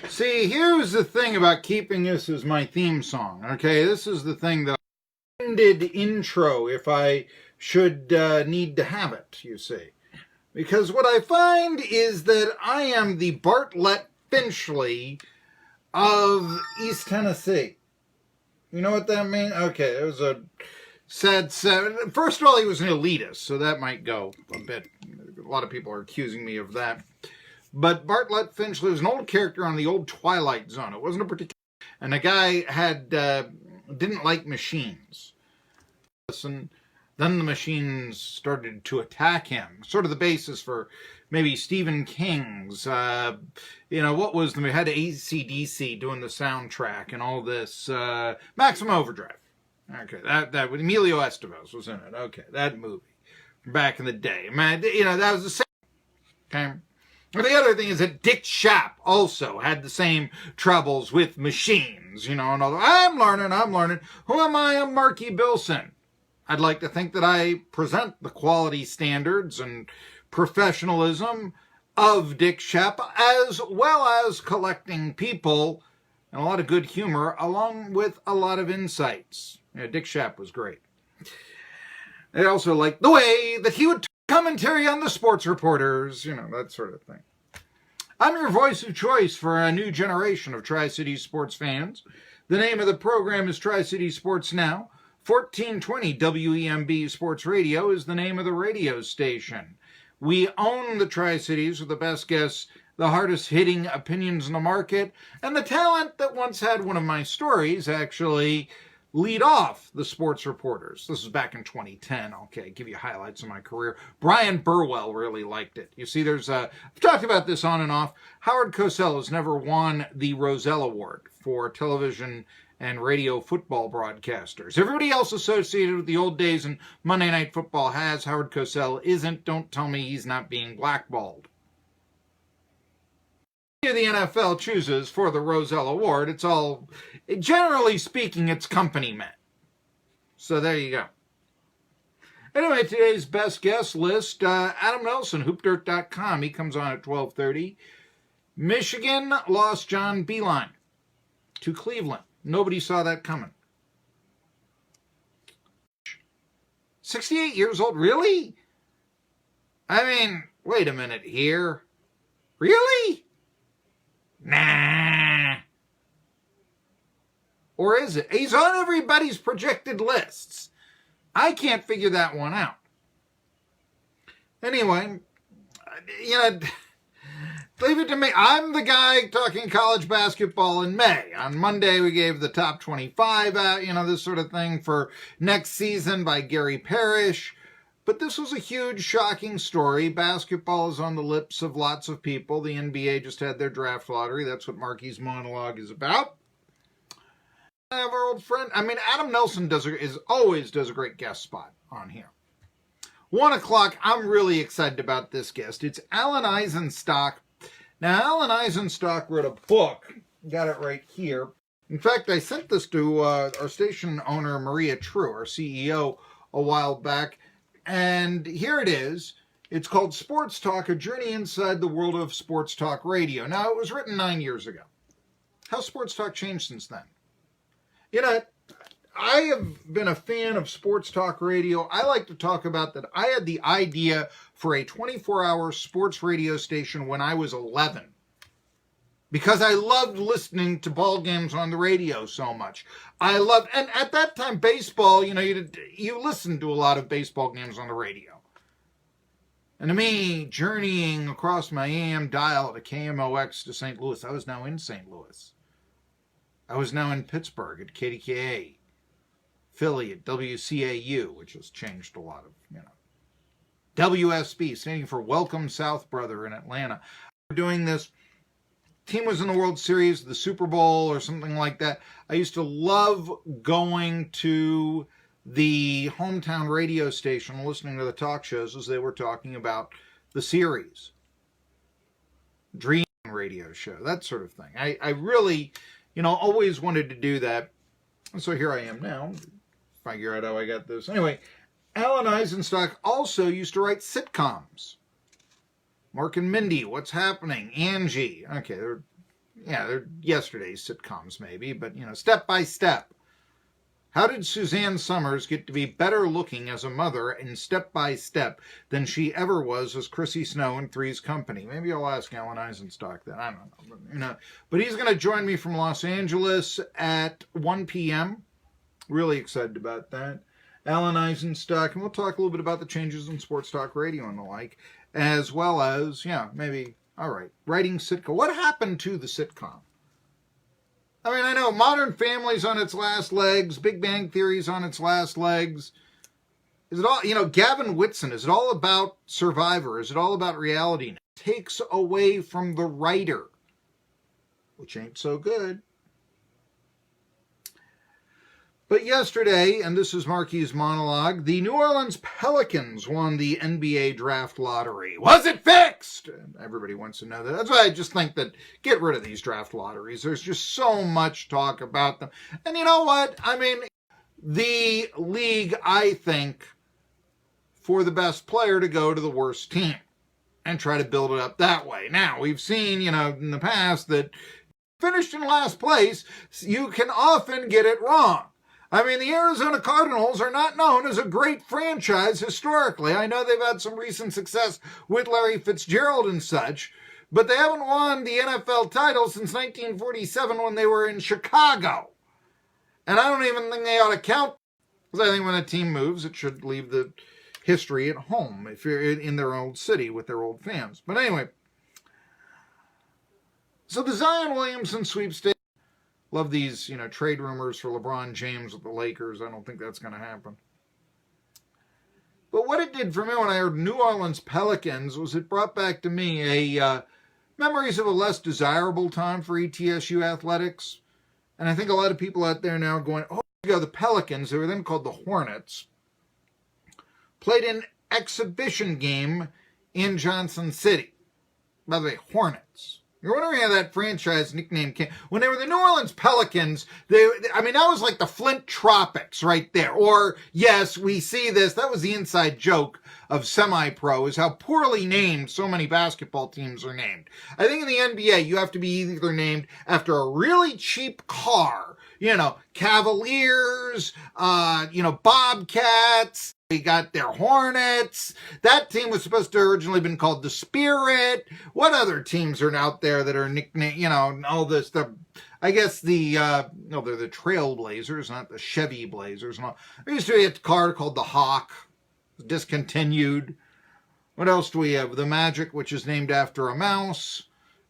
See, here's the thing about keeping this as my theme song. Okay, this is the thing that ended intro if I should need to have it, you see. Because what I find is that I am the Bartlett Finchley of East Tennessee. You know what that means? Okay, it was a sad. First of all, he was an elitist, so that might go a bit. A lot of people are accusing me of that. But Bartlett Finchley was an old character on the old Twilight Zone. It wasn't a particular... And the guy had didn't like machines. Listen, then the machines started to attack him. Sort of the basis for maybe Stephen King's, what was we had AC/DC doing the soundtrack and all this. Maximum Overdrive. Okay, that Emilio Estevez was in it. Okay, that movie back in the day. Man, that was the same. Okay. And the other thing is that Dick Schaap also had the same troubles with machines, and all. I'm learning. Who am I? I'm Marky Bilson. I'd like to think that I present the quality standards and professionalism of Dick Schaap, as well as collecting people and a lot of good humor, along with a lot of insights. Yeah, Dick Schaap was great. I also liked the way that he would commentary on the sports reporters, that sort of thing. I'm your voice of choice for a new generation of Tri-City sports fans. The name of the program is Tri-City Sports Now. 1420 WEMB Sports Radio is the name of the radio station. We own the Tri-Cities with the best guests, the hardest hitting opinions in the market, and the talent that once had one of my stories actually lead off the sports reporters. This is back in 2010. Okay, give you highlights of my career. Brian Burwell really liked it. You see, I've talked about this on and off. Howard Cosell has never won the Roselle Award for television and radio football broadcasters. Everybody else associated with the old days in Monday Night Football has. Howard Cosell isn't. Don't tell me he's not being blackballed. The NFL chooses for the Roselle Award, it's all, generally speaking, it's company men. So there you go. Anyway, today's best guest list, Adam Nelson, hoopdirt.com. He comes on at 12:30. Michigan lost John Beilein to Cleveland. Nobody saw that coming. 68 years old? Really? I mean, wait a minute here. Really? Nah. Or is it? He's on everybody's projected lists. I can't figure that one out. Anyway, leave it to me. I'm the guy talking college basketball in May. On Monday, we gave the top 25 out, this sort of thing for next season by Gary Parrish. But this was a huge, shocking story. Basketball is on the lips of lots of people. The NBA just had their draft lottery. That's what Marky's monologue is about. I have our old friend. Adam Nelson always does a great guest spot on here. 1 o'clock, I'm really excited about this guest. It's Alan Eisenstock. Now, Alan Eisenstock wrote a book. Got it right here. In fact, I sent this to our station owner, Maria True, our CEO, a while back. And here it is. It's called Sports Talk, A Journey Inside the World of Sports Talk Radio. Now, it was written 9 years ago. How's Sports Talk changed since then? I have been a fan of Sports Talk Radio. I like to talk about that. I had the idea for a 24-hour sports radio station when I was 11. Because I loved listening to ball games on the radio so much. And at that time, baseball, you listened to a lot of baseball games on the radio. And to me, journeying across my AM dial to KMOX to St. Louis, I was now in St. Louis. I was now in Pittsburgh at KDKA, Philly at WCAU, which has changed a lot of, WSB, standing for Welcome South Brother in Atlanta. We're doing this. Team was in the World Series, the Super Bowl, or something like that. I used to love going to the hometown radio station, listening to the talk shows as they were talking about the series. Dream radio show, that sort of thing. I really, always wanted to do that. And so here I am now. Figure out how I got this. Anyway, Alan Eisenstock also used to write sitcoms. Mark and Mindy, What's Happening? Angie. Okay, they're Yeah, they're yesterday's sitcoms maybe, but, step by step. How did Suzanne Summers get to be better looking as a mother in Step by Step than she ever was as Chrissy Snow in Three's Company? Maybe I'll ask Alan Eisenstock that. I don't know. But he's going to join me from Los Angeles at 1 p.m. Really excited about that. Alan Eisenstock, and we'll talk a little bit about the changes in sports talk radio and the like, as well as, maybe, all right, writing sitcom. What happened to the sitcom? I mean, I know Modern Family's on its last legs. Big Bang Theory's on its last legs. Is it all, Gavin Whitson, is it all about Survivor? Is it all about reality? It takes away from the writer, which ain't so good. But yesterday, and this is Marky's monologue, the New Orleans Pelicans won the NBA draft lottery. Was it fixed? And everybody wants to know that. That's why I just think that get rid of these draft lotteries. There's just so much talk about them. And you know what? I mean, the league, I think, for the best player to go to the worst team and try to build it up that way. Now, we've seen, in the past that finished in last place, you can often get it wrong. I mean, the Arizona Cardinals are not known as a great franchise historically. I know they've had some recent success with Larry Fitzgerald and such, but they haven't won the NFL title since 1947 when they were in Chicago. And I don't even think they ought to count, because I think when a team moves, it should leave the history at home if you're in their old city with their old fans. But anyway, so the Zion Williamson sweepstakes. Love these, trade rumors for LeBron James with the Lakers. I don't think that's going to happen. But what it did for me when I heard New Orleans Pelicans was it brought back to me memories of a less desirable time for ETSU athletics. And I think a lot of people out there now are going, the Pelicans, they were then called the Hornets, played an exhibition game in Johnson City. By the way, Hornets. You're wondering how that franchise nickname came. When they were the New Orleans Pelicans, that was like the Flint Tropics right there. Or, yes, we see this. That was the inside joke of semi-pro, is how poorly named so many basketball teams are named. I think in the NBA, you have to be either named after a really cheap car, Cavaliers, Bobcats. They got their Hornets. That team was supposed to have originally been called the Spirit. What other teams are out there that are nicknamed, all this stuff? I guess they're the Trailblazers, not the Chevy Blazers. There used to be a car called the Hawk, discontinued. What else do we have? The Magic, which is named after a mouse.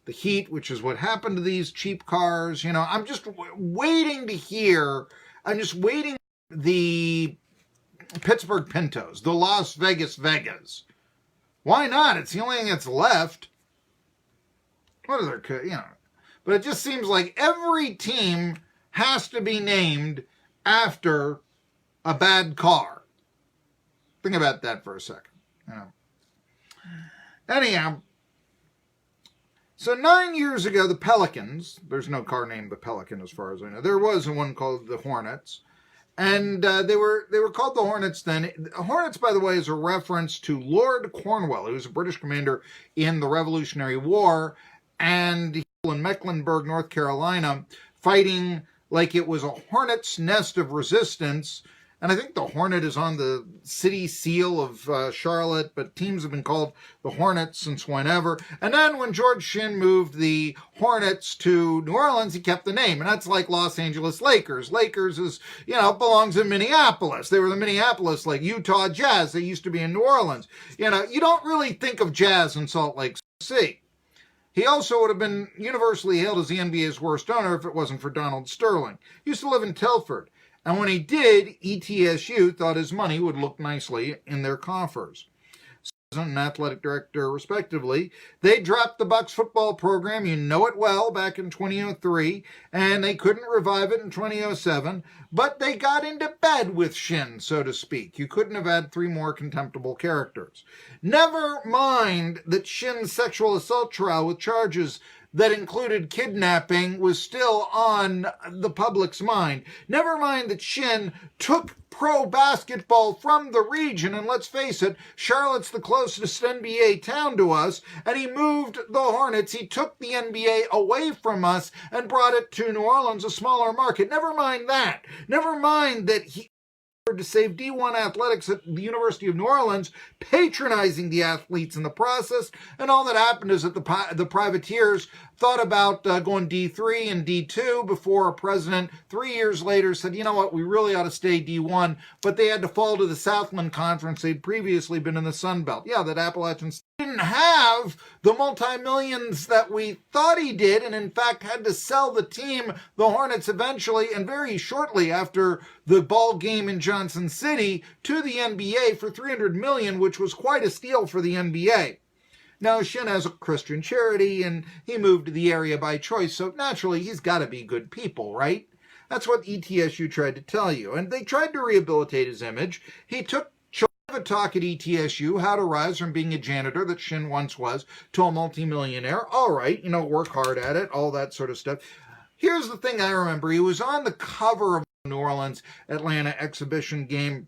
The Heat, which is what happened to these cheap cars. I'm just waiting to hear. I'm just waiting the Pittsburgh Pintos, the Las Vegas Vegas. Why not? It's the only thing that's left. What are their, But it just seems like every team has to be named after a bad car. Think about that for a second. Anyhow, so 9 years ago, the Pelicans, there's no car named the Pelican as far as I know. There was one called the Hornets. And they were called the Hornets then. Hornets, by the way, is a reference to Lord Cornwell, who was a British commander in the Revolutionary War, and in Mecklenburg, North Carolina, fighting like it was a hornet's nest of resistance. And I think the Hornet is on the city seal of Charlotte, but teams have been called the Hornets since whenever. And then when George Shinn moved the Hornets to New Orleans, he kept the name. And that's like Los Angeles Lakers. Lakers is, belongs in Minneapolis. They were the Minneapolis, like Utah Jazz. They used to be in New Orleans. You don't really think of Jazz in Salt Lake City. He also would have been universally hailed as the NBA's worst owner if it wasn't for Donald Sterling. He used to live in Telford. And when he did, ETSU thought his money would look nicely in their coffers. President and athletic director, respectively, they dropped the Bucks football program, you know it well, back in 2003, and they couldn't revive it in 2007, but they got into bed with Shinn, so to speak. You couldn't have had three more contemptible characters. Never mind that Shinn's sexual assault trial with charges that included kidnapping was still on the public's mind. Never mind that Shin took pro basketball from the region, and let's face it, Charlotte's the closest NBA town to us, and he moved the Hornets. He took the NBA away from us and brought it to New Orleans, a smaller market. Never mind that. Never mind that he to save D1 athletics at the University of New Orleans, patronizing the athletes in the process, and all that happened is that the privateers thought about going D3 and D2 before a president 3 years later said, you know what, we really ought to stay D1, but they had to fall to the Southland Conference. They'd previously been in the Sun Belt. Yeah, that Appalachian didn't have the multi-millions that we thought he did, and in fact had to sell the team, the Hornets, eventually and very shortly after the ball game in Johnson City, to the NBA for $300 million, which was quite a steal for the NBA. Now, Shin has a Christian charity, and he moved to the area by choice, so naturally he's got to be good people, right? That's what ETSU tried to tell you, and they tried to rehabilitate his image. He took a talk at ETSU, how to rise from being a janitor that Shin once was to a multimillionaire. All right, work hard at it, all that sort of stuff. Here's the thing I remember. He was on the cover of the New Orleans Atlanta exhibition game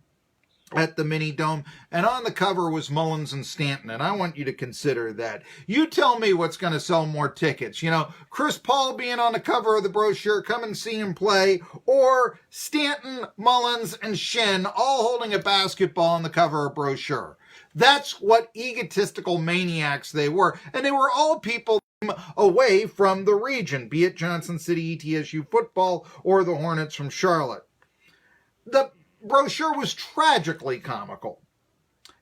at the Mini Dome, and on the cover was Mullins and Stanton, and I want you to consider that. You tell me what's going to sell more tickets. Chris Paul being on the cover of the brochure, come and see him play, or Stanton, Mullins, and Shin all holding a basketball on the cover of a brochure. That's what egotistical maniacs they were, and they were all people away from the region, be it Johnson City ETSU football or the Hornets from Charlotte. The brochure was tragically comical.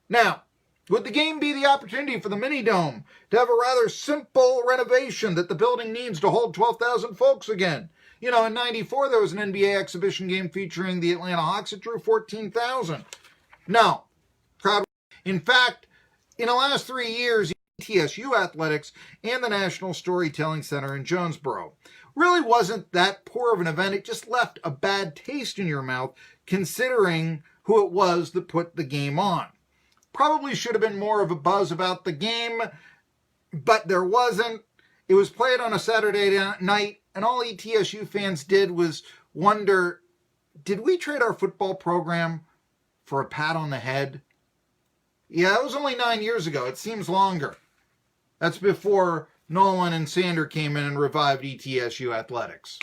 Now, would the game be the opportunity for the Mini Dome to have a rather simple renovation that the building needs to hold 12,000 folks again? In 94, there was an NBA exhibition game featuring the Atlanta Hawks. It drew 14,000. No. In fact, in the last 3 years, TSU Athletics and the National Storytelling Center in Jonesboro really wasn't that poor of an event. It just left a bad taste in your mouth, considering who it was that put the game on. Probably should have been more of a buzz about the game, but there wasn't. It was played on a Saturday night, and all ETSU fans did was wonder, did we trade our football program for a pat on the head? Yeah, it was only 9 years ago. It seems longer. That's before Nolan and Sander came in and revived ETSU athletics.